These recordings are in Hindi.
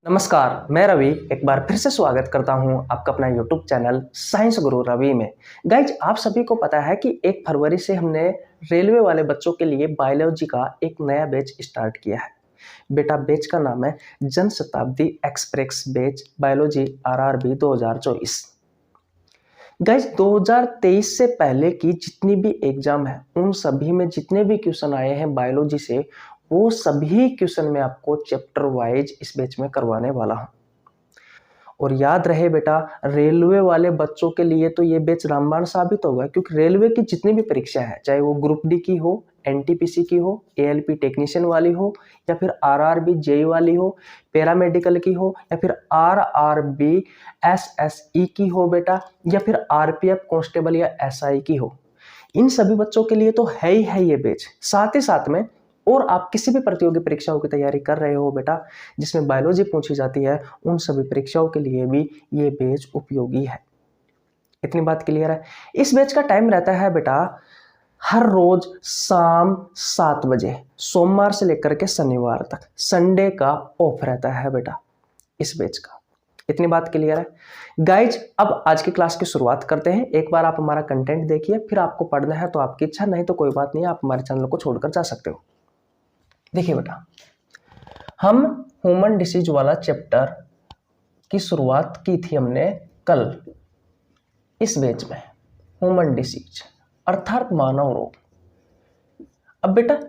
नमस्कार, मैं रवि एक बार फिर से स्वागत करता हूं आपका अपना यूट्यूब चैनल साइंस गुरु रवि में। गाइज, आप सभी को पता है कि 1 फरवरी से हमने रेलवे वाले बच्चों के लिए बायोलॉजी का एक नया बैच स्टार्ट किया है। बेटा, बैच का नाम है Jan Shatabdi express batch biology RRB 2024। Guys, 2023 से पहले की जितनी भी एग्जाम है उन सभी में जितने भी क्वेश्चन आए हैं बायोलॉजी से, वो सभी क्वेश्चन में आपको चैप्टर वाइज इस बैच में करवाने वाला हूं। और याद रहे बेटा, रेलवे वाले बच्चों के लिए तो ये बैच रामबाण साबित होगा, क्योंकि रेलवे की जितनी भी परीक्षा है, चाहे वो ग्रुप डी की हो, NTPC की हो, ALP टेक्नीशियन वाली हो, या फिर RRB JEE वाली हो, पैरामेडिकल की हो, या फिर RRB SSE की हो बेटा, या फिर RPF कांस्टेबल या SI की हो, इन सभी बच्चों के लिए तो है ही है ये बैच। साथ ही साथ में और आप किसी भी प्रतियोगी परीक्षाओं की तैयारी कर रहे हो बेटा, जिसमें बायोलॉजी पूछी जाती है, उन सभी परीक्षाओं के लिए भी ये बैच उपयोगी है। इतनी बात क्लियर है। इस बैच का टाइम रहता है बेटा हर रोज शाम 7 बजे, सोमवार से लेकर के शनिवार तक। संडे का ऑफ रहता है बेटा इस बैच का। इतनी बात क्लियर है। गाइज, अब आज की क्लास की शुरुआत करते हैं। एक बार आप हमारा कंटेंट देखिए, फिर आपको पढ़ना है तो आपकी इच्छा, नहीं तो कोई बात नहीं, आप हमारे चैनल को छोड़कर जा सकते हो। देखिए बेटा, हम ह्यूमन डिसीज वाला चैप्टर की शुरुआत की थी हमने कल इस बैच में, ह्यूमन डिसीज अर्थात मानव रोग। अब बेटा,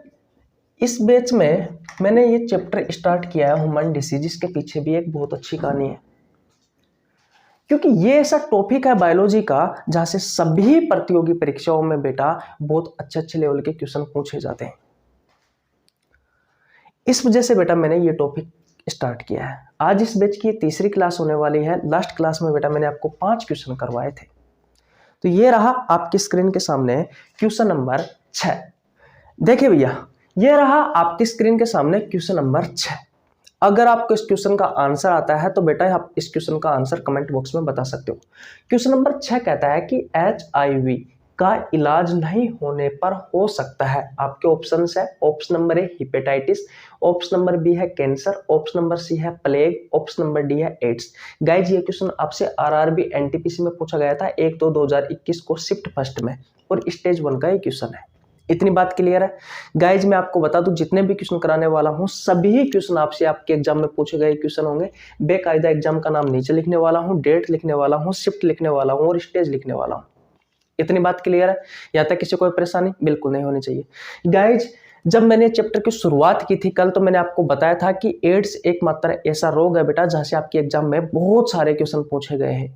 इस बैच में मैंने ये चैप्टर स्टार्ट किया है ह्यूमन डिसीज, इसके पीछे भी एक बहुत अच्छी कहानी है, क्योंकि ये ऐसा टॉपिक है बायोलॉजी का जहां से सभी प्रतियोगी परीक्षाओं में बेटा बहुत अच्छे अच्छे लेवल के क्वेश्चन पूछे जाते हैं। इस वजह से बेटा मैंने ये टॉपिक स्टार्ट किया है। आज इस बैच की तीसरी क्लास होने वाली है। लास्ट क्लास में बेटा मैंने आपको 5 क्वेश्चन करवाए थे। तो ये रहा आपकी स्क्रीन के सामने क्वेश्चन नंबर 6। देखिए भैया, ये रहा आपकी स्क्रीन के सामने क्वेश्चन नंबर 6। अगर आपको इस क्वेश्चन का आंसर आता है तो बेटा आप इस क्वेश्चन का आंसर कमेंट बॉक्स में बता सकते हो। क्वेश्चन नंबर 6 कहता है कि HIV का इलाज नहीं होने पर हो सकता है। आपके ऑप्शंस है, option number A hepatitis, option number B है कैंसर, ऑप्शन नंबर C है प्लेग, ऑप्शन नंबर D है एड्स। गाइज, ये क्वेश्चन आपसे RRB NTPC में पूछा गया था 1/2/2021 को शिफ्ट फर्स्ट में, और स्टेज 1 का ये क्वेश्चन है। इतनी बात क्लियर है। गाइज, मैं आपको बता दूं, जितने भी क्वेश्चन कराने वाला हूं सभी क्वेश्चन आपसे आपके एग्जाम में पूछे गए क्वेश्चन होंगे। बेकायदा एग्जाम का नाम नीचे लिखने वाला हूं, डेट लिखने वाला हूं, शिफ्ट लिखने वाला हूं और स्टेज लिखने वाला हूं। इतनी बात क्लियर है। यहाँ तक किसी को परेशानी बिल्कुल नहीं होनी चाहिए। गाइज, जब मैंने चैप्टर की शुरुआत की थी कल, तो मैंने आपको बताया था कि एड्स एकमात्र ऐसा रोग है बेटा जहां से आपके एग्जाम में बहुत सारे क्वेश्चन पूछे गए हैं।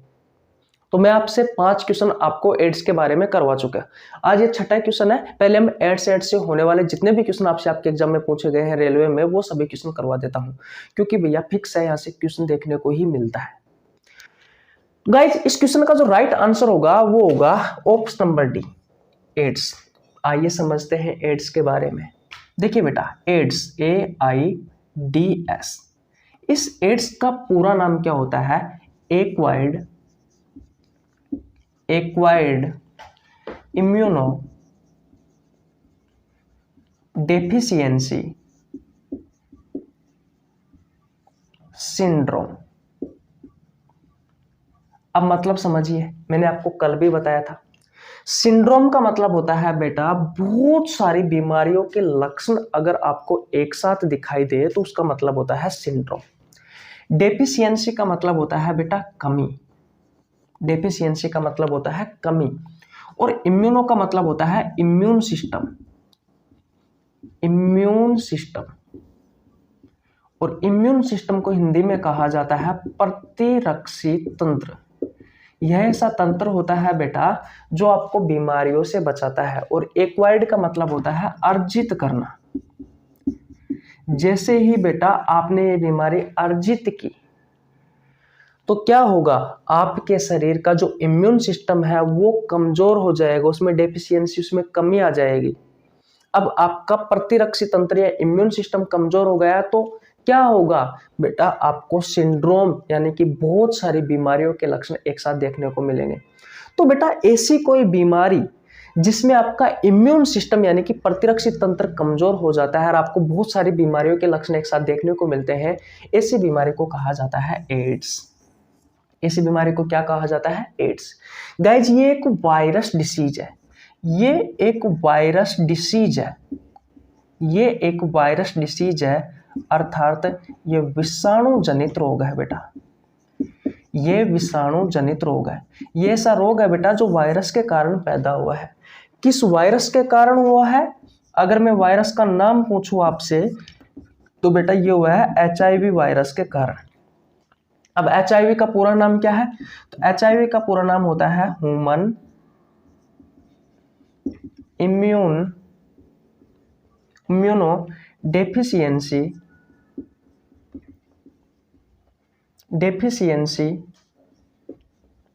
तो मैं आपसे 5 क्वेश्चन आपको एड्स के बारे में करवा चुका। आज ये 6ठा क्वेश्चन है। पहले हम एड्स से होने वाले जितने भी क्वेश्चन आपसे आपके एग्जाम में पूछे गए हैं रेलवे में, वो सभी क्वेश्चन करवा देता हूं, क्योंकि भैया फिक्स है, यहाँ से क्वेश्चन देखने को ही मिलता है। गाइज, इस क्वेश्चन का जो राइट आंसर होगा वो होगा ऑप्शन नंबर D, एड्स। आइए समझते हैं एड्स के बारे में। देखिए बेटा, एड्स AIDS, इस एड्स का पूरा नाम क्या होता है? Acquired immuno deficiency syndrome. अब मतलब समझिए, मैंने आपको कल भी बताया था, सिंड्रोम का मतलब होता है बेटा बहुत सारी बीमारियों के लक्षण अगर आपको एक साथ दिखाई दे तो उसका मतलब होता है सिंड्रोम। डेफिशिएंसी का मतलब होता है बेटा कमी, डेफिशिएंसी का मतलब होता है कमी। और इम्यूनो का मतलब होता है इम्यून सिस्टम, इम्यून सिस्टम। और इम्यून सिस्टम को हिंदी में कहा जाता है प्रतिरक्षी तंत्र। यह ऐसा तंत्र होता है बेटा जो आपको बीमारियों से बचाता है। और एक्वायर्ड का मतलब होता है अर्जित करना। जैसे ही बेटा आपने ये बीमारी अर्जित की तो क्या होगा, आपके शरीर का जो इम्यून सिस्टम है वो कमजोर हो जाएगा, उसमें डेफिशिएंसी, उसमें कमी आ जाएगी। अब आपका प्रतिरक्षी तंत्र या इम्यून सिस्टम कमजोर हो गया तो क्या होगा बेटा, आपको सिंड्रोम यानी कि बहुत सारी बीमारियों के लक्षण एक साथ देखने को मिलेंगे। तो बेटा ऐसी कोई बीमारी जिसमें आपका इम्यून सिस्टम यानी कि प्रतिरक्षी तंत्र कमजोर हो जाता है और आपको बहुत सारी बीमारियों के लक्षण एक साथ देखने को मिलते हैं। ऐसी बीमारी को कहा जाता है एड्स। ऐसी बीमारी को क्या कहा जाता है? एड्स। गाइज ये एक वायरस डिसीज है। ये एक वायरस डिसीज है। ये एक वायरस डिसीज है, अर्थात ये विषाणु जनित रोग है बेटा। ये विषाणु जनित रोग है। ये ऐसा रोग है बेटा जो वायरस के कारण पैदा हुआ है। किस वायरस के कारण हुआ है? अगर मैं वायरस का नाम पूछूं आपसे तो बेटा ये हुआ है HIV वायरस के कारण। अब HIV का पूरा नाम क्या है? तो HIV का पूरा नाम होता है human immuno deficiency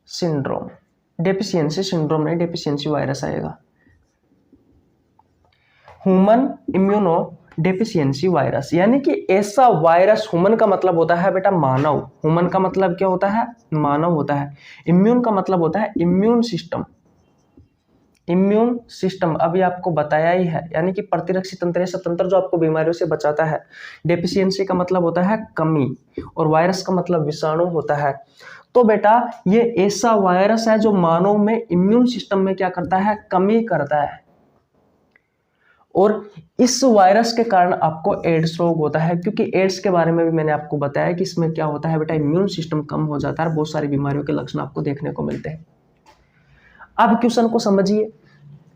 syndrome. Deficiency syndrome नहीं, डेफिशिएंसी वायरस आएगा। ह्यूमन इम्यूनो डेफिशिएंसी वायरस यानी कि ऐसा वायरस। ह्यूमन का मतलब होता है बेटा मानव। ह्यूमन का मतलब क्या होता है? मानव होता है। इम्यून का मतलब होता है इम्यून सिस्टम। इम्यून सिस्टम अभी आपको बताया ही है, यानी कि प्रतिरक्षी तंत्र, ऐसा तंत्र जो आपको बीमारियों से बचाता है। डेफिशिएंसी का मतलब होता है कमी और वायरस का मतलब विषाणु होता है। तो बेटा ये ऐसा वायरस है जो मानव में इम्यून सिस्टम में क्या करता है? कमी करता है। और इस वायरस के कारण आपको एड्स रोग होता है, क्योंकि एड्स के बारे में भी मैंने आपको बताया कि इसमें क्या होता है बेटा, इम्यून सिस्टम कम हो जाता है और बहुत सारी बीमारियों के लक्षण आपको देखने को मिलते हैं। अब क्वेश्चन को समझिए।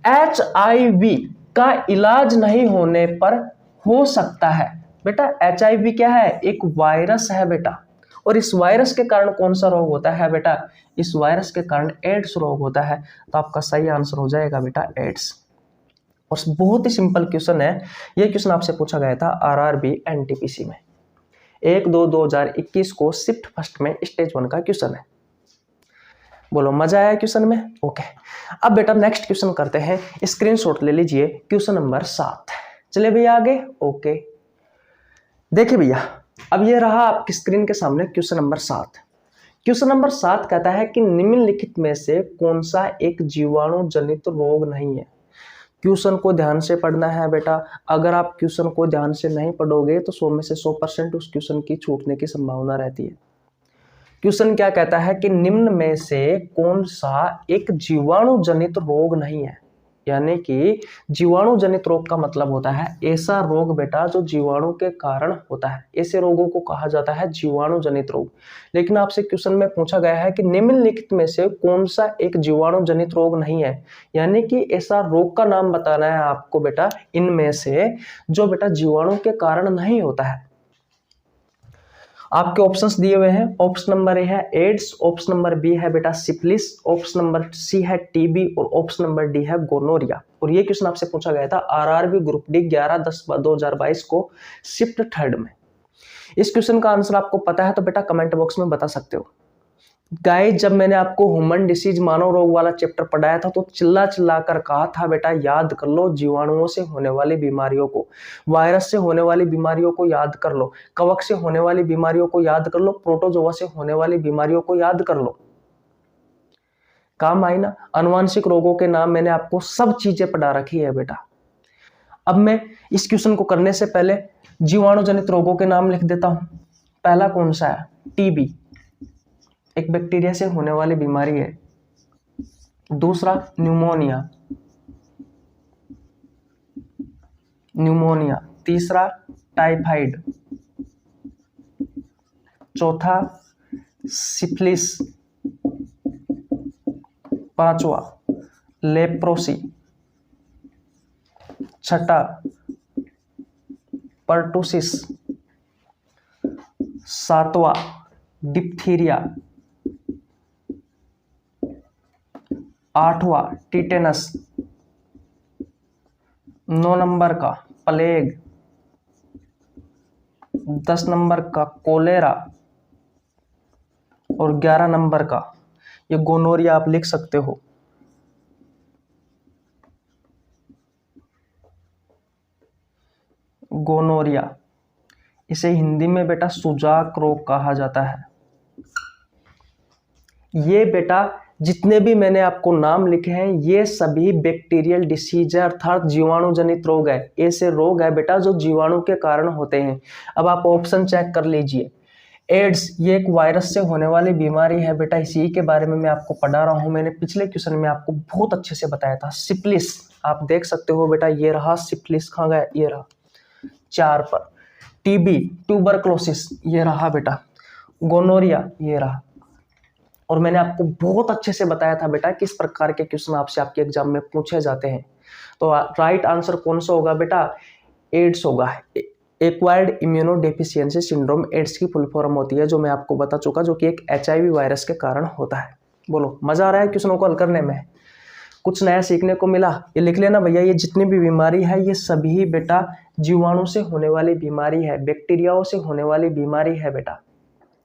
HIV का इलाज नहीं होने पर हो सकता है। बेटा HIV क्या है? एक वायरस है बेटा। और इस वायरस के कारण कौन सा रोग होता है बेटा? इस वायरस के कारण एड्स रोग होता है। तो आपका सही आंसर हो जाएगा बेटा एड्स। और बहुत ही सिंपल क्वेश्चन है। यह क्वेश्चन आपसे पूछा गया था RRB NTPC में 1/2/2021 को शिफ्ट फर्स्ट में स्टेज 1 का क्वेश्चन है। बोलो मजा आया क्वेश्चन में? ओके। अब बेटा नेक्स्ट क्वेश्चन करते हैं। स्क्रीनशॉट ले लीजिए क्वेश्चन नंबर 7। चले भैया आगे। ओके देखिए भैया, अब ये रहा आपकी स्क्रीन के सामने क्वेश्चन नंबर 7। क्वेश्चन नंबर 7 कहता है कि निम्नलिखित में से कौन सा एक जीवाणु जनित रोग नहीं है। क्वेश्चन को ध्यान से पढ़ना है बेटा। अगर आप क्वेश्चन को ध्यान से नहीं पढ़ोगे तो 100 में से 100% उस क्वेश्चन की छूटने की संभावना रहती है। क्वेश्चन क्या कहता है कि निम्न में से कौन सा एक जीवाणु जनित रोग नहीं है। यानी कि जीवाणु जनित रोग का मतलब होता है ऐसा रोग बेटा जो जीवाणु के कारण होता है। ऐसे रोगों को कहा जाता है जीवाणु जनित रोग। लेकिन आपसे क्वेश्चन में पूछा गया है कि निम्नलिखित में से कौन सा एक जीवाणु जनित रोग नहीं है, यानी कि ऐसा रोग का नाम बताना है आपको बेटा इनमें से जो बेटा जीवाणु के कारण नहीं होता है। आपके ऑप्शंस दिए हुए हैं। ऑप्शन नंबर ए है एड्स, ऑप्शन नंबर बी है बेटा सिफिलिस, ऑप्शन नंबर सी है TB और ऑप्शन नंबर डी है गोनोरिया। और ये क्वेश्चन आपसे पूछा गया था RRB ग्रुप D 11/10/2022 को शिफ्ट थर्ड में। इस क्वेश्चन का आंसर आपको पता है तो बेटा कमेंट बॉक्स में बता सकते हो। गाइस जब मैंने आपको ह्यूमन डिसीज मानव रोग वाला चैप्टर पढ़ाया था तो चिल्ला चिल्ला कर कहा था बेटा याद कर लो जीवाणुओं से होने वाली बीमारियों को, वायरस से होने वाली बीमारियों को याद कर लो, कवक से होने वाली बीमारियों को याद कर लो, प्रोटोजोआ से होने वाली बीमारियों को याद कर लो। काम आई ना? अनुवांशिक रोगों के नाम मैंने आपको सब चीजें पढ़ा रखी है बेटा। अब मैं इस क्वेश्चन को करने से पहले जीवाणु जनित रोगों के नाम लिख देता हूं। पहला कौन सा है? TB, एक बैक्टीरिया से होने वाली बीमारी है। दूसरा न्यूमोनिया। तीसरा टाइफाइड। चौथा सिफिलिस। पांचवा लेप्रोसी। छठा पर्टुसिस। सातवां डिप्थीरिया। आठवां टिटेनस। 9 नंबर का प्लेग। 10 नंबर का कोलेरा और 11 नंबर का ये गोनोरिया आप लिख सकते हो। गोनोरिया, इसे हिंदी में बेटा सुजाक रोग कहा जाता है। ये बेटा जितने भी मैंने आपको नाम लिखे हैं ये सभी बैक्टीरियल डिसीज है, अर्थात जीवाणु जनित रोग है। ऐसे रोग है बेटा जो जीवाणु के कारण होते हैं। अब आप ऑप्शन चेक कर लीजिए। एड्स ये एक वायरस से होने वाली बीमारी है बेटा, इसी के बारे में मैं आपको पढ़ा रहा हूं। मैंने पिछले क्वेश्चन में आपको बहुत अच्छे से बताया था। सिफिलिस आप देख सकते हो बेटा, ये रहा सिफिलिस, कहाँ गया, ये रहा 4 पर। टीबी ट्यूबरक्लोसिस ये रहा बेटा। गोनोरिया ये रहा। और मैंने आपको बहुत अच्छे से बताया था बेटा किस प्रकार के क्वेश्चन आपसे आपके एग्जाम में पूछे जाते हैं। तो राइट आंसर कौन सा होगा बेटा, एड्स होगा। Acquired immuno deficiency syndrome AIDS की फुल फॉर्म होती है, जो मैं आपको बता चुका, जो कि एक HIV वायरस के कारण होता है। बोलो मजा आ रहा है क्वेश्चनों को हल करने में, कुछ नया सीखने को मिला। ये लिख लेना भैया, ये जितनी भी बीमारी है ये सभी बेटा जीवाणु से होने वाली बीमारी है, बैक्टीरियाओं से होने वाली बीमारी है बेटा।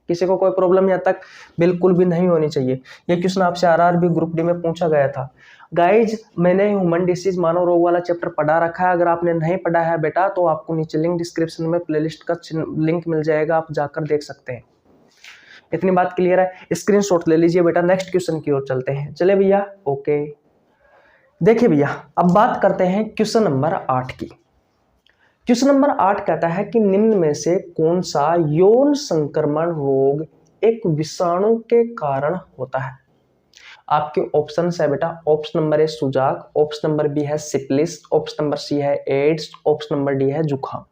किसी को कोई प्रॉब्लम यहाँ तक बिल्कुल भी नहीं होनी चाहिए। ये क्वेश्चन आपसे RRB ग्रुप डी में पूछा गया था। गाइज मैंने ह्यूमन डिसीज मानव रोग वाला चैप्टर पढ़ा रखा है, अगर आपने नहीं पढ़ा है बेटा तो आपको नीचे लिंक डिस्क्रिप्शन में प्लेलिस्ट का लिंक मिल जाएगा, आप जाकर देख सकते हैं। इतनी बात क्लियर है, स्क्रीनशॉट ले लीजिए बेटा। नेक्स्ट क्वेश्चन की ओर चलते हैं, चले भैया। ओके देखिए भैया, अब बात करते हैं क्वेश्चन नंबर 8 की। क्वेश्चन नंबर 8 कहता है कि निम्न में से कौन सा यौन संक्रमण रोग एक विषाणु के कारण होता है। आपके ऑप्शन है बेटा, ऑप्शन नंबर ए सुजाक, ऑप्शन नंबर बी है सिफिलिस, ऑप्शन नंबर सी है एड्स, ऑप्शन नंबर डी है जुखाम।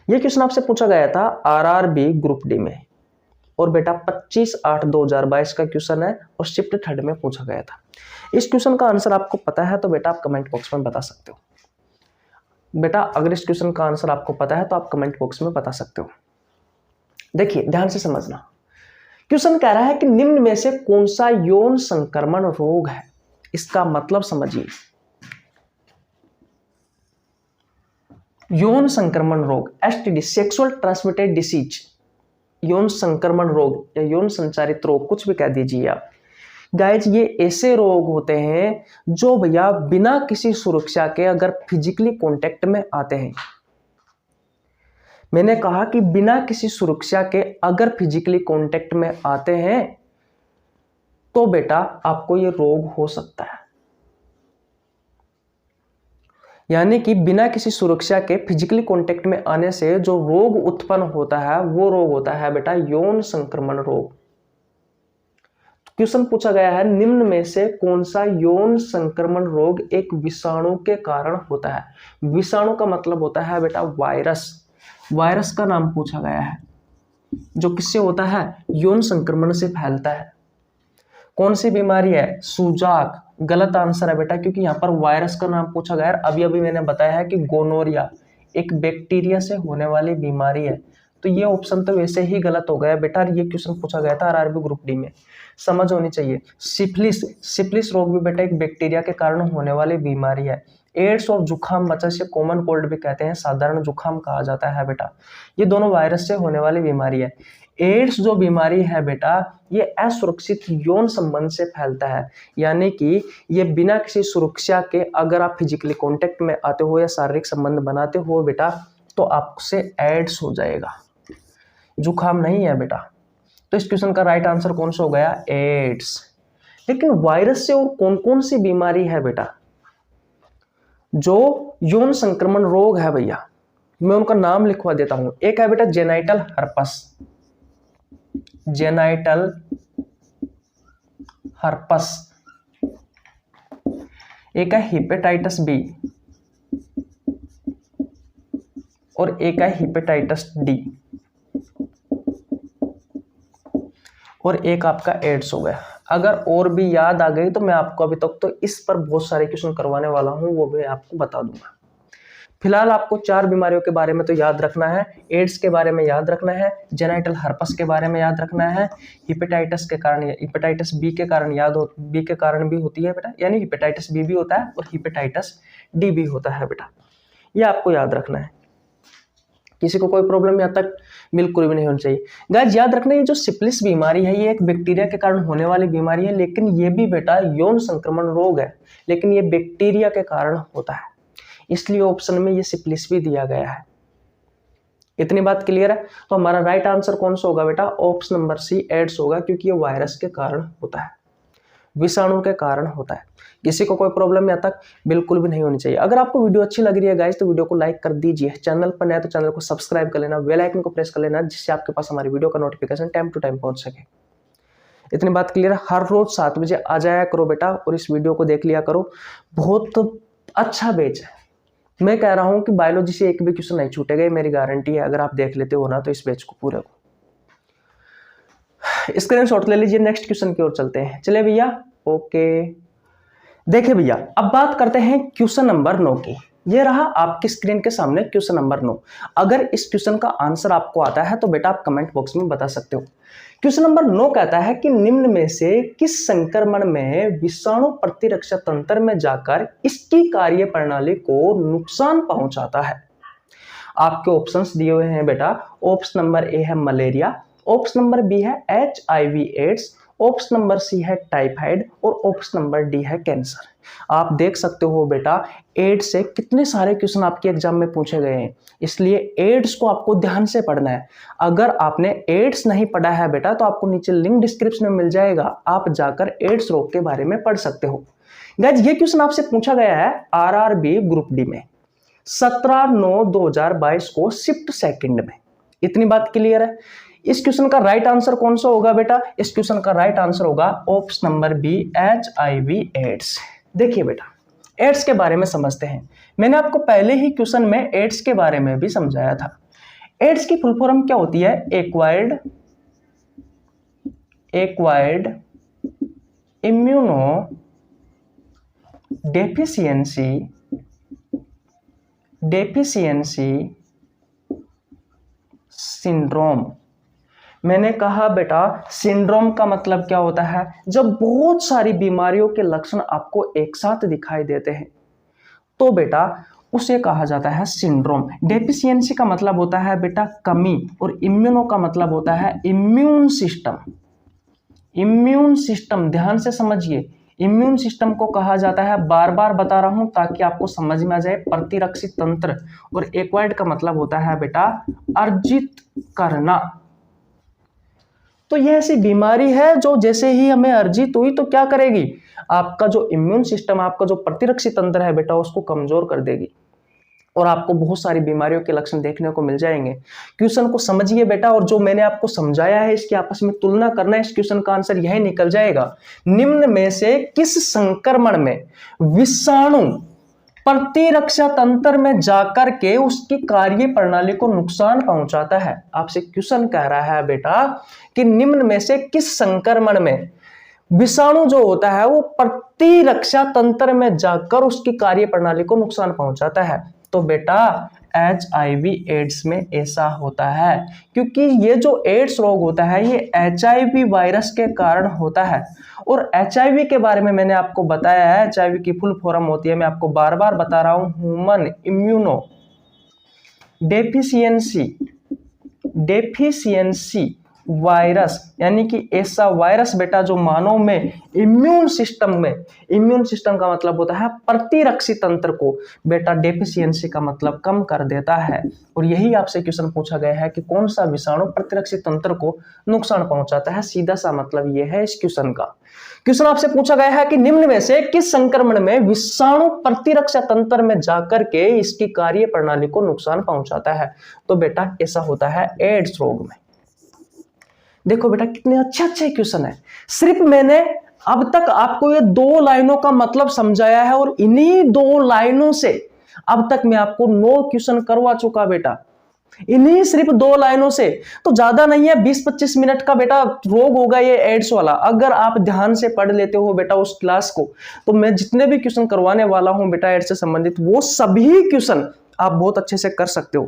यह क्वेश्चन आपसे पूछा गया था RRB ग्रुप डी में, और बेटा 25/8/2022 का क्वेश्चन है और शिफ्ट 3rd में पूछा गया था। इस क्वेश्चन का आंसर आपको पता है तो बेटा आप कमेंट बॉक्स में बता सकते हो। बेटा अगर इस क्वेश्चन का आंसर आपको पता है तो आप कमेंट बॉक्स में बता सकते हो। देखिए ध्यान से समझना, क्वेश्चन कह रहा है कि निम्न में से कौन सा यौन संक्रमण रोग है। इसका मतलब समझिए, यौन संक्रमण रोग STD सेक्सुअल ट्रांसमिटेड डिसीज, यौन संक्रमण रोग या यौन संचारित रोग, कुछ भी कह दीजिए आप। गाइज ये ऐसे रोग होते हैं जो भैया बिना किसी सुरक्षा के अगर फिजिकली कांटेक्ट में आते हैं, मैंने कहा कि बिना किसी सुरक्षा के अगर फिजिकली कांटेक्ट में आते हैं तो बेटा आपको ये रोग हो सकता है। यानी कि बिना किसी सुरक्षा के फिजिकली कांटेक्ट में आने से जो रोग उत्पन्न होता है वो रोग होता है बेटा यौन संक्रमण रोग। क्वेश्चन पूछा गया है निम्न में से कौन सा यौन संक्रमण रोग एक विषाणु के कारण होता है। विषाणु का मतलब होता है बेटा वायरस। वायरस का नाम पूछा गया है जो किससे होता है, यौन संक्रमण से फैलता है। कौन सी बीमारी है, सूजाक। गलत आंसर है बेटा, क्योंकि यहाँ पर वायरस का नाम पूछा गया है। अभी अभी मैंने बताया है कि गोनोरिया एक बैक्टीरिया से होने वाली बीमारी है, तो ये ऑप्शन तो वैसे ही गलत हो गया बेटा। ये क्वेश्चन पूछा गया था RRB ग्रुप डी में, समझ होनी चाहिए। सिफिलिस रोग भी बेटा एक बैक्टीरिया के कारण होने वाली बीमारी है। एड्स और जुखाम बच्चा से कॉमन कोल्ड भी कहते हैं, साधारण जुखाम कहा जाता है बेटा। ये दोनों वायरस से होने वाली बीमारी है। एड्स जो बीमारी है बेटा ये असुरक्षित यौन संबंध से फैलता है, यानी कि ये बिना किसी सुरक्षा के अगर आप फिजिकली कांटेक्ट में आते हो या शारीरिक संबंध बनाते हो बेटा तो आपसे एड्स हो जाएगा, जुखाम नहीं है बेटा। तो इस क्वेश्चन का राइट आंसर कौन सा हो गया, एड्स। लेकिन वायरस से और कौन कौन सी बीमारी है बेटा जो यौन संक्रमण रोग है भैया, मैं उनका नाम लिखवा देता हूं। एक है बेटा जेनाइटल हर्पस, जेनाइटल हर्पस। एक है हेपेटाइटिस बी और एक है हेपेटाइटिस डी और एक आपका एड्स हो गया। अगर और भी याद आ गई तो मैं आपको अभी तक तो इस पर बहुत सारे क्वेश्चन करवाने वाला हूं, वो भी आपको बता दूंगा। फिलहाल आपको 4 बीमारियों के बारे में तो याद रखना है। एड्स के बारे में याद रखना है, जेनाइटल हर्पस के बारे में याद रखना है, हेपेटाइटिस के कारण, हेपेटाइटिस बी के कारण बी के कारण भी होती है बेटा, यानी हेपेटाइटिस बी भी होता है और हेपेटाइटिस डी भी होता है बेटा, ये आपको याद रखना है। किसी को कोई प्रॉब्लम यहाँ तक बिल्कुल भी नहीं होनी चाहिए। गाइस याद रखना, ये जो सिफिलिस बीमारी है ये एक बैक्टीरिया के कारण होने वाली बीमारी है, लेकिन ये भी बेटा यौन संक्रमण रोग है, लेकिन ये बैक्टीरिया के कारण होता है, इसलिए ऑप्शन में ये सिफिलिस भी दिया गया है। इतनी बात क्लियर है। तो हमारा राइट आंसर कौन सा होगा बेटा? ऑप्शन नंबर सी एड्स होगा, क्योंकि ये वायरस के कारण होता है, विषाणु के कारण होता है। किसी को कोई प्रॉब्लम यहाँ तक बिल्कुल भी नहीं होनी चाहिए। अगर आपको वीडियो अच्छी लग रही है गाइस तो वीडियो को लाइक कर दीजिए, चैनल पर नया तो चैनल को सब्सक्राइब कर लेना, बेल आइकन को प्रेस कर लेना, जिससे आपके पास हमारी वीडियो का नोटिफिकेशन टाइम टू टाइम पहुंच सके। इतनी बात क्लियर है। हर रोज 7 बजे आ जाया करो बेटा और इस वीडियो को देख लिया करो। बहुत अच्छा बैच है। मैं कह रहा हूं कि बायोलॉजी से एक भी क्वेश्चन नहीं छूटेगा, मेरी गारंटी है। अगर आप देख लेते हो ना तो इस बैच को पूरे को स्क्रीनशॉट ले लीजिए। नेक्स्ट क्वेश्चन की ओर चलते हैं। चलिए भैया, ओके। देखिए भैया, अब बात करते हैं क्वेश्चन नंबर 9 की। ये रहा आपकी स्क्रीन के सामने क्वेश्चन नंबर 9। अगर इस क्वेश्चन का आंसर आपको आता है तो बेटा आप कमेंट बॉक्स में बता सकते हो। क्वेश्चन नंबर 9 कहता है कि निम्न में से किस संक्रमण में विषाणु प्रतिरक्षा तंत्र में जाकर इसकी कार्य प्रणाली को नुकसान पहुंचाता है? आपके ऑप्शंस दिए हुए हैं बेटा। ऑप्शन नंबर ए है मलेरिया, ऑप्शन नंबर बी है HIV AIDS, option number C है टाइफाइड और ऑप्शन नंबर डी है कैंसर। आप देख सकते हो बेटा एड्स से कितने सारे क्वेश्चन आपके एग्जाम में पूछे गए हैं, इसलिए एड्स को आपको ध्यान से पढ़ना है। अगर आपने एड्स नहीं पढ़ा है बेटा तो आपको नीचे लिंक डिस्क्रिप्शन में मिल जाएगा, आप जाकर एड्स रोग के बारे में पढ़ सकते हो। गाइस ये क्वेश्चन आपसे पूछा गया है RRB ग्रुप डी में 17/9/2022 को शिफ्ट सेकंड में। इतनी बात क्लियर है। इस क्वेश्चन का राइट आंसर कौन सा होगा बेटा? इस क्वेश्चन का राइट आंसर होगा option number B HIV AIDS. देखिए बेटा एड्स के बारे में समझते हैं। मैंने आपको पहले ही क्वेश्चन में एड्स के बारे में भी समझाया था। एड्स की फुल फॉर्म क्या होती है? Acquired immuno deficiency syndrome. मैंने कहा बेटा सिंड्रोम का मतलब क्या होता है? जब बहुत सारी बीमारियों के लक्षण आपको एक साथ दिखाई देते हैं तो बेटा उसे कहा जाता है सिंड्रोम। डेफिशिएंसी का मतलब होता है बेटा कमी, और इम्यूनो का मतलब होता है इम्यून सिस्टम। इम्यून सिस्टम ध्यान से समझिए, इम्यून सिस्टम को कहा जाता है, बार बार बता रहा हूं ताकि आपको समझ में आ जाए, प्रतिरक्षी तंत्र। और एक्वायर्ड का मतलब होता है बेटा अर्जित करना। तो यह ऐसी बीमारी है जो जैसे ही हमें अर्जित हुई तो क्या करेगी? आपका जो इम्यून सिस्टम, आपका जो प्रतिरक्षी तंत्र है बेटा उसको कमजोर कर देगी और आपको बहुत सारी बीमारियों के लक्षण देखने को मिल जाएंगे। क्वेश्चन को समझिए बेटा, और जो मैंने आपको समझाया है इसकी आपस में तुलना करना है। इस क्वेश्चन का आंसर यही निकल जाएगा। निम्न में से किस संक्रमण में विषाणु प्रतिरक्षा तंत्र में जाकर के उसकी कार्य प्रणाली को नुकसान पहुंचाता है? आपसे क्वेश्चन कह रहा है बेटा कि निम्न में से किस संक्रमण में विषाणु जो होता है वो प्रतिरक्षा तंत्र में जाकर उसकी कार्य प्रणाली को नुकसान पहुंचाता है। तो बेटा HIV एड्स में ऐसा होता है, क्योंकि ये जो एड्स रोग होता है ये HIV वायरस के कारण होता है। और HIV के बारे में मैंने आपको बताया है, HIV की फुल फॉर्म होती है, मैं आपको बार बार बता रहा हूं, ह्यूमन इम्यूनो डेफिशिएंसी वायरस। यानी कि ऐसा वायरस बेटा जो मानव में इम्यून सिस्टम का मतलब होता है प्रतिरक्षी तंत्र को बेटा डेफिशिएंसी का मतलब कम कर देता है। और यही आपसे क्वेश्चन पूछा गया है कि कौन सा विषाणु प्रतिरक्षी तंत्र को नुकसान पहुंचाता है। सीधा सा मतलब यह है इस क्वेश्चन का। क्वेश्चन आपसे पूछा गया है कि निम्न में से किस संक्रमण में विषाणु प्रतिरक्षा तंत्र में जाकर के इसकी कार्य प्रणाली को नुकसान पहुंचाता है? तो बेटा ऐसा होता है एड्स रोग में। देखो बेटा कितने अच्छे क्वेश्चन है। सिर्फ मैंने अब तक आपको ये 2 लाइनों का मतलब समझाया है और इन्हीं 2 लाइनों से अब तक मैं आपको 9 क्वेश्चन करवा चुका बेटा, इन्हीं सिर्फ 2 लाइनों से। तो ज्यादा नहीं है, 20-25 मिनट का बेटा रोग होगा ये एड्स वाला। अगर आप ध्यान से पढ़ लेते हो बेटा उस क्लास को तो मैं जितने भी क्वेश्चन करवाने वाला हूं बेटा एड्स से संबंधित वो सभी क्वेश्चन आप बहुत अच्छे से कर सकते हो।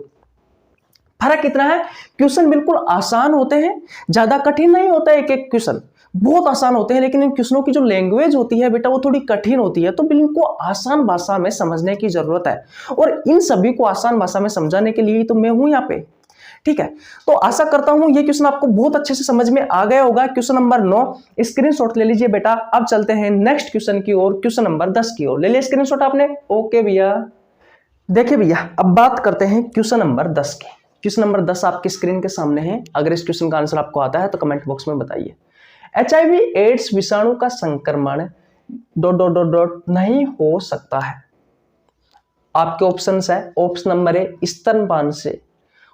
फर्क कितना है? क्वेश्चन बिल्कुल आसान होते हैं, ज्यादा कठिन नहीं होता है। एक क्वेश्चन बहुत आसान होते हैं, लेकिन इन क्वेश्चनों की जो लैंग्वेज होती है बेटा वो थोड़ी कठिन होती है। तो बिल्कुल आसान भाषा में समझने की जरूरत है, और इन सभी को आसान भाषा में समझाने के लिए तो मैं हूं यहाँ पे। ठीक है, तो आशा करता हूं ये क्वेश्चन आपको बहुत अच्छे से समझ में आ गया होगा। क्वेश्चन नंबर 9 स्क्रीनशॉट ले लीजिए बेटा। अब चलते हैं नेक्स्ट क्वेश्चन की ओर, क्वेश्चन नंबर 10 की ओर। ले लिया स्क्रीनशॉट आपने? ओके भैया। देखिए भैया अब बात करते हैं क्वेश्चन नंबर 10 की। क्वेश्चन नंबर 10 आपकी स्क्रीन के सामने है। अगर इस क्वेश्चन का आंसर आपको आता है तो कमेंट बॉक्स में बताइए। HIV एड्स विषाणु का संक्रमण ... नहीं हो सकता है। आपके ऑप्शंस है, ऑप्शन नंबर ए स्तनपान से,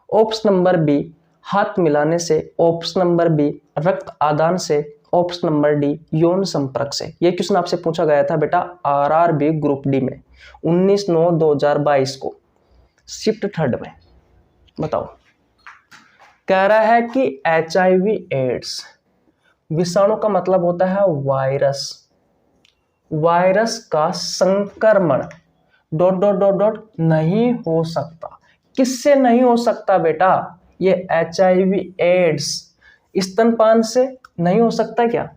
ऑप्शन नंबर बी हाथ मिलाने से, ऑप्शन नंबर बी रक्त आदान से, ऑप्शन नंबर डी यौन संपर्क से। यह क्वेश्चन आपसे पूछा गया था बेटा RRB ग्रुप डी में 19/9/2022 को शिफ्ट 3 में। बताओ, कह रहा है कि HIV एड्स विषाणु का मतलब होता है वायरस, वायरस का संक्रमण ... नहीं हो सकता। किससे नहीं हो सकता बेटा? ये HIV एड्स स्तनपान से नहीं हो सकता क्या?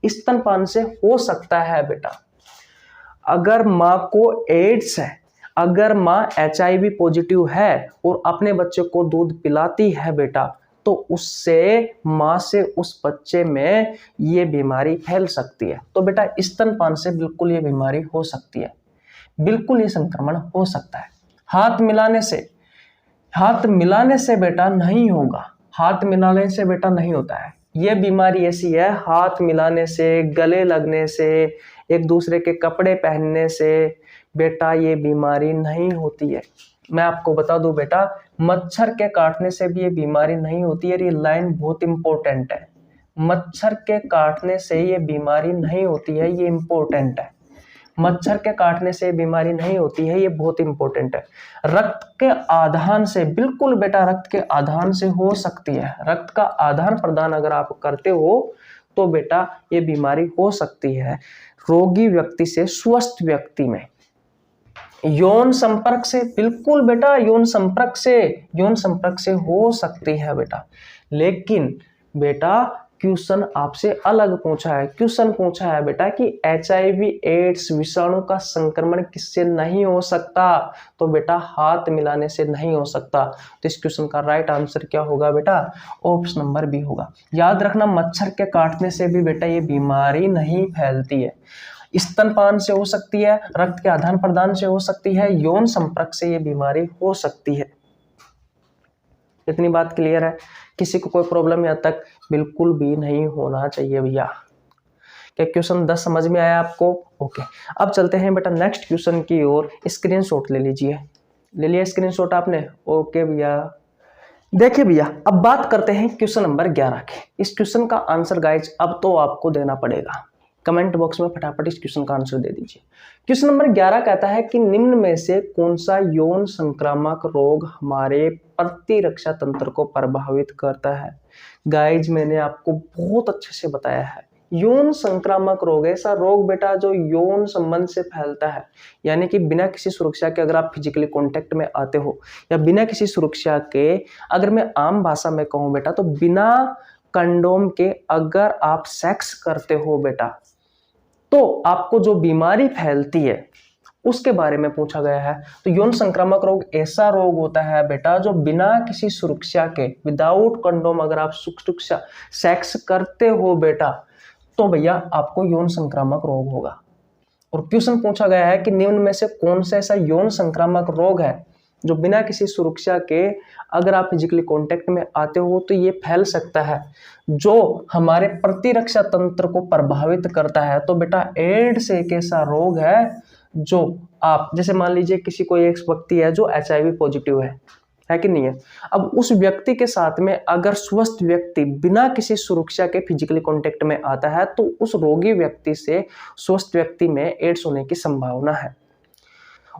स्तनपान से हो सकता है बेटा। अगर माँ को एड्स है, अगर माँ HIV पॉजिटिव है और अपने बच्चे को दूध पिलाती है बेटा, तो उससे माँ से उस बच्चे में ये बीमारी फैल सकती है। तो बेटा स्तनपान से बिल्कुल ये बीमारी हो सकती है, बिल्कुल ये संक्रमण हो सकता है। हाथ मिलाने से, हाथ मिलाने से बेटा नहीं होगा, हाथ मिलाने से बेटा नहीं होता है। ये बीमारी ऐसी है, हाथ मिलाने से, गले लगने से, एक दूसरे के कपड़े पहनने से बेटा ये बीमारी नहीं होती है। मैं आपको बता दूं बेटा, मच्छर के काटने से भी ये बीमारी नहीं होती है। ये लाइन बहुत इंपॉर्टेंट है, मच्छर के काटने से ये बीमारी नहीं होती है, ये इंपॉर्टेंट है। मच्छर के काटने से बीमारी नहीं होती है, ये बहुत इंपॉर्टेंट है। रक्त के आदान से, बिल्कुल बेटा रक्त के आदान से हो सकती है। रक्त का आदान प्रदान अगर आप करते हो तो बेटा ये बीमारी हो सकती है रोगी व्यक्ति से स्वस्थ व्यक्ति में। यौन संपर्क से, बिल्कुल बेटा यौन संपर्क से, यौन संपर्क से हो सकती है बेटा। लेकिन बेटा क्वेश्चन आपसे अलग पूछा है, क्वेश्चन पूछा है बेटा कि HIV एड्स विषाणु का संक्रमण किससे नहीं हो सकता? तो बेटा हाथ मिलाने से नहीं हो सकता। तो इस क्वेश्चन का राइट आंसर क्या होगा बेटा? ऑप्शन नंबर बी होगा। याद रखना, मच्छर के काटने से भी बेटा ये बीमारी नहीं फैलती है। स्तनपान से हो सकती है, रक्त के आदान प्रदान से हो सकती है, यौन संपर्क से ये बीमारी हो सकती है। इतनी बात क्लियर है? किसी को कोई प्रॉब्लम यहाँ तक बिल्कुल भी नहीं होना चाहिए भैया। क्या क्वेश्चन 10 समझ में आया आपको? ओके, अब चलते हैं बेटा नेक्स्ट क्वेश्चन की ओर। स्क्रीनशॉट ले लीजिए। ले लिया स्क्रीनशॉट आपने? ओके भैया। देखिए भैया, अब बात करते हैं क्वेश्चन नंबर 11 के। इस क्वेश्चन का आंसर गाइज अब तो आपको देना पड़ेगा। कमेंट बॉक्स में फटाफट इस क्वेश्चन का आंसर दे दीजिए। क्वेश्चन नंबर 11 कहता है कि निम्न में से कौन सा यौन संक्रामक रोग हमारे प्रतिरक्षा तंत्र को प्रभावित करता है? गाइज मैंने आपको बहुत अच्छे से बताया है, यौन संक्रामक रोग ऐसा रोग बेटा जो यौन संबंध से फैलता है, यानी कि बिना किसी सुरक्षा के अगर आप फिजिकली कांटेक्ट में आते हो, या बिना किसी सुरक्षा के, अगर मैं आम भाषा में कहूँ बेटा तो बिना कंडोम के अगर आप सेक्स करते हो बेटा, तो आपको जो बीमारी फैलती है उसके बारे में पूछा गया है। तो यौन संक्रामक रोग ऐसा रोग होता है बेटा जो बिना किसी सुरक्षा के, विदाउट कंडोम अगर आप सुरक्षा सेक्स करते हो बेटा, तो भैया आपको यौन संक्रामक रोग होगा। और क्वेश्चन पूछा गया है कि निम्न में से कौन सा ऐसा यौन संक्रामक रोग है जो बिना किसी सुरक्षा के अगर आप फिजिकली कांटेक्ट में आते हो तो ये फैल सकता है, जो हमारे प्रतिरक्षा तंत्र को प्रभावित करता है। तो बेटा एड्स एक ऐसा रोग है जो आप, जैसे मान लीजिए किसी कोई एक व्यक्ति है जो HIV पॉजिटिव है कि नहीं है, अब उस व्यक्ति के साथ में अगर स्वस्थ व्यक्ति बिना किसी सुरक्षा के फिजिकली कांटेक्ट में आता है तो उस रोगी व्यक्ति से स्वस्थ व्यक्ति में एड्स होने की संभावना है।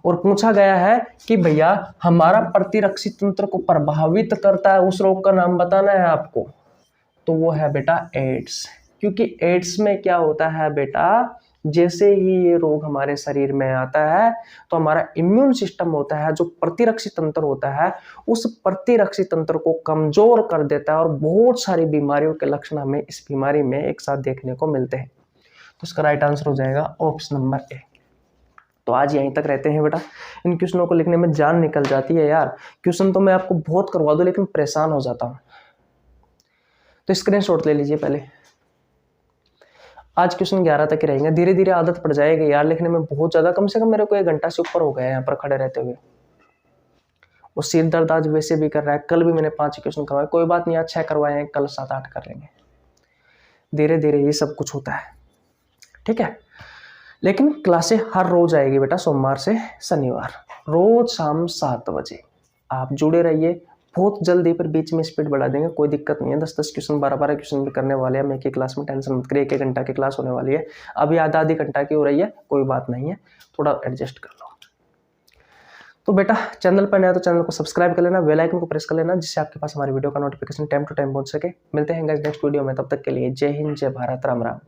और पूछा गया है कि भैया हमारा प्रतिरक्षी तंत्र को प्रभावित करता है उस रोग का नाम बताना है आपको, तो वो है बेटा एड्स। क्योंकि एड्स में क्या होता है बेटा, जैसे ही ये रोग हमारे शरीर में आता है तो हमारा इम्यून सिस्टम होता है, जो प्रतिरक्षी तंत्र होता है, उस प्रतिरक्षी तंत्र को कमजोर कर देता है और बहुत सारी बीमारियों के लक्षण हमें इस बीमारी में एक साथ देखने को मिलते हैं। तो इसका राइट आंसर हो जाएगा ऑप्शन नंबर ए। तो आज यहीं तक रहते हैं बेटा। इन क्वेश्चनों को लिखने में जान निकल जाती है यार, क्वेश्चन तो मैं आपको बहुत करवा दूं लेकिन परेशान हो जाता हूं। तो स्क्रीनशॉट ले लीजिए पहले। आज क्वेश्चन 11 तक ही रहेंगे, धीरे धीरे आदत पड़ जाएगी यार लिखने में बहुत ज्यादा, कम से कम मेरे को 1 घंटा से ऊपर हो गया है यहाँ पर खड़े रहते हुए। वो सिर दर्द आज वैसे भी कर रहा है, कल भी मैंने 5 क्वेश्चन करवाए, कोई बात नहीं आज 6 करवाए हैं, कल 7-8 कर लेंगे। धीरे धीरे ये सब कुछ होता है, ठीक है। लेकिन क्लासें हर रोज आएगी बेटा, सोमवार से शनिवार, रोज शाम 7 बजे। आप जुड़े रहिए, बहुत जल्दी, पर बीच में स्पीड बढ़ा देंगे, कोई दिक्कत नहीं है। 10-10 क्वेश्चन 12-12 क्वेश्चन भी करने वाले हैं हम एक ही क्लास में, टेंशन मत करिए। 1-1 घंटा की क्लास होने वाली है, अभी आधा-आधी घंटा की हो रही है, कोई बात नहीं है, थोड़ा एडजस्ट कर लो। तो बेटा चैनल पर नया तो चैनल को सब्सक्राइब कर लेना, बेल आइकन को प्रेस कर लेना, जिससे आपके पास हमारी वीडियो का नोटिफिकेशन टाइम टू टाइम पहुंच सके। मिलते हैं गाइस नेक्स्ट वीडियो में, तब तक के लिए जय हिंद, जय भारत, राम राम।